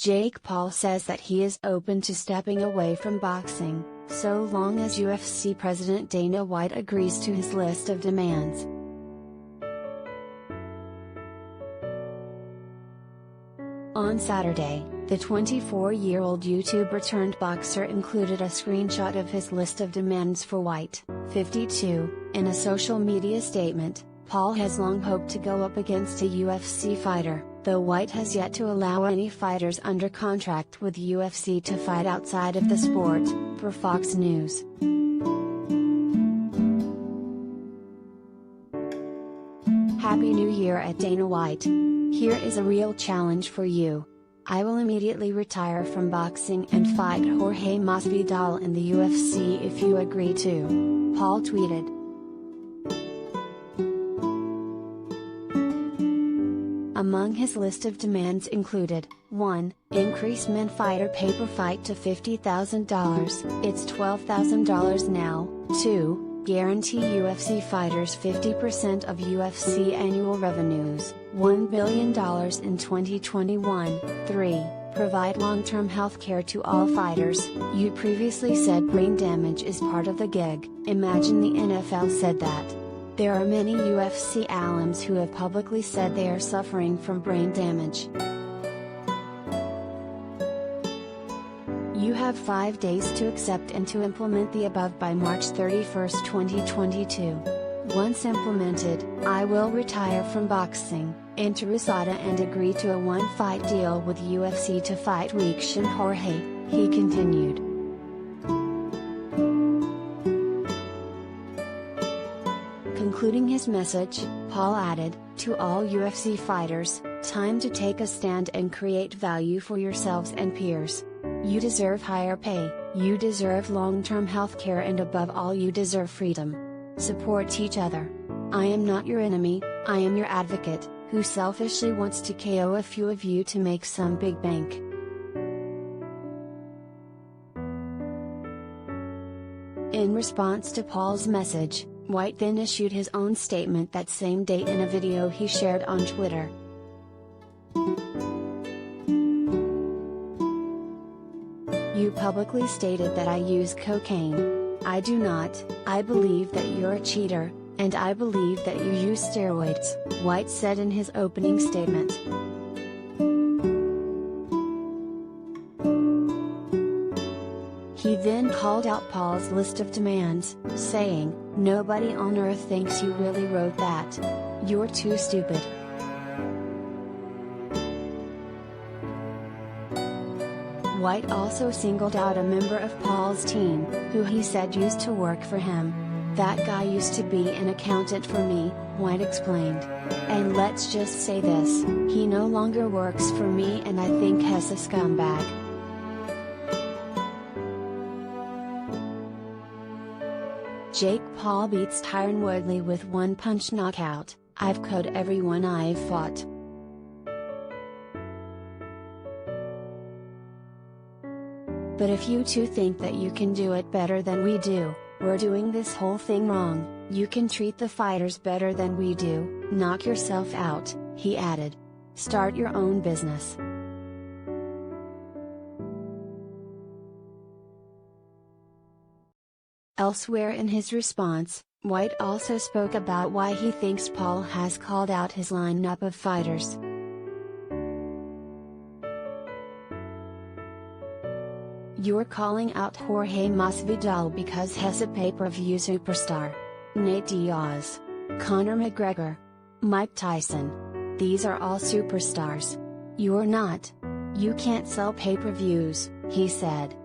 Jake Paul says that he is open to stepping away from boxing, so long as UFC President Dana White agrees to his list of demands. On Saturday, the 24-year-old YouTuber-turned-boxer included a screenshot of his list of demands for White, 52, in a social media statement. Paul has long hoped to go up against a UFC fighter, though White has yet to allow any fighters under contract with UFC to fight outside of the sport, per Fox News. Happy New Year at Dana White. Here is a real challenge for you. I will immediately retire from boxing and fight Jorge Masvidal in the UFC if you agree to, Paul tweeted. Among his list of demands included, 1. Increase men fighter pay-per-fight to $50,000, it's $12,000 now. 2. Guarantee UFC fighters 50% of UFC annual revenues, $1 billion in 2021. 3. Provide long-term healthcare to all fighters. You previously said brain damage is part of the gig. Imagine the NFL said that. There are many UFC alums who have publicly said they are suffering from brain damage. You have 5 days to accept and to implement the above by March 31, 2022. Once implemented, I will retire from boxing, enter USADA and agree to a one-fight deal with UFC to fight Weekshan Jorge, he continued. Concluding his message, Paul added, to all UFC fighters, time to take a stand and create value for yourselves and peers. You deserve higher pay, you deserve long-term healthcare and above all you deserve freedom. Support each other. I am not your enemy, I am your advocate, who selfishly wants to KO a few of you to make some big bank. In response to Paul's message, White then issued his own statement that same day in a video he shared on Twitter. You publicly stated that I use cocaine. I do not. I believe that you're a cheater, and I believe that you use steroids, White said in his opening statement. He then called out Paul's list of demands, saying, "Nobody on earth thinks you really wrote that. You're too stupid." White also singled out a member of Paul's team, who he said used to work for him. That guy used to be an accountant for me, White explained. And let's just say this, he no longer works for me and I think he's a scumbag. Jake Paul beats Tyron Woodley with one-punch knockout. I've KO'd everyone I've fought. But if you two think that you can do it better than we do, we're doing this whole thing wrong. You can treat the fighters better than we do, knock yourself out, he added. Start your own business. Elsewhere in his response, White also spoke about why he thinks Paul has called out his lineup of fighters. You're calling out Jorge Masvidal because he's a pay-per-view superstar. Nate Diaz, Conor McGregor, Mike Tyson. These are all superstars. You're not. You can't sell pay-per-views, he said.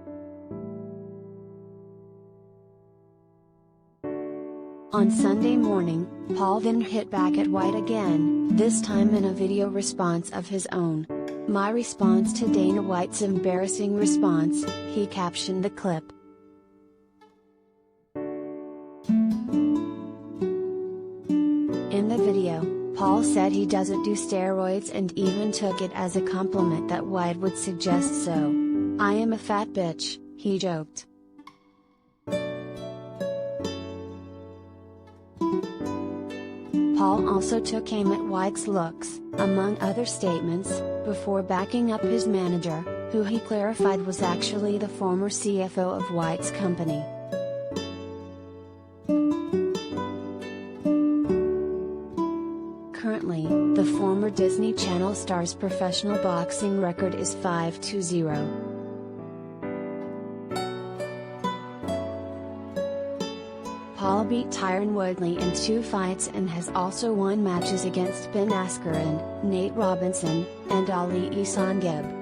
On Sunday morning, Paul then hit back at White again, this time in a video response of his own. My response to Dana White's embarrassing response, he captioned the clip. In the video, Paul said he doesn't do steroids and even took it as a compliment that White would suggest so. I am a fat bitch, he joked. Paul also took aim at White's looks, among other statements, before backing up his manager, who he clarified was actually the former CFO of White's company. Currently, the former Disney Channel star's professional boxing record is 5-0. Paul beat Tyron Woodley in 2 fights and has also won matches against Ben Askren, Nate Robinson, and Ali Ihsangeb.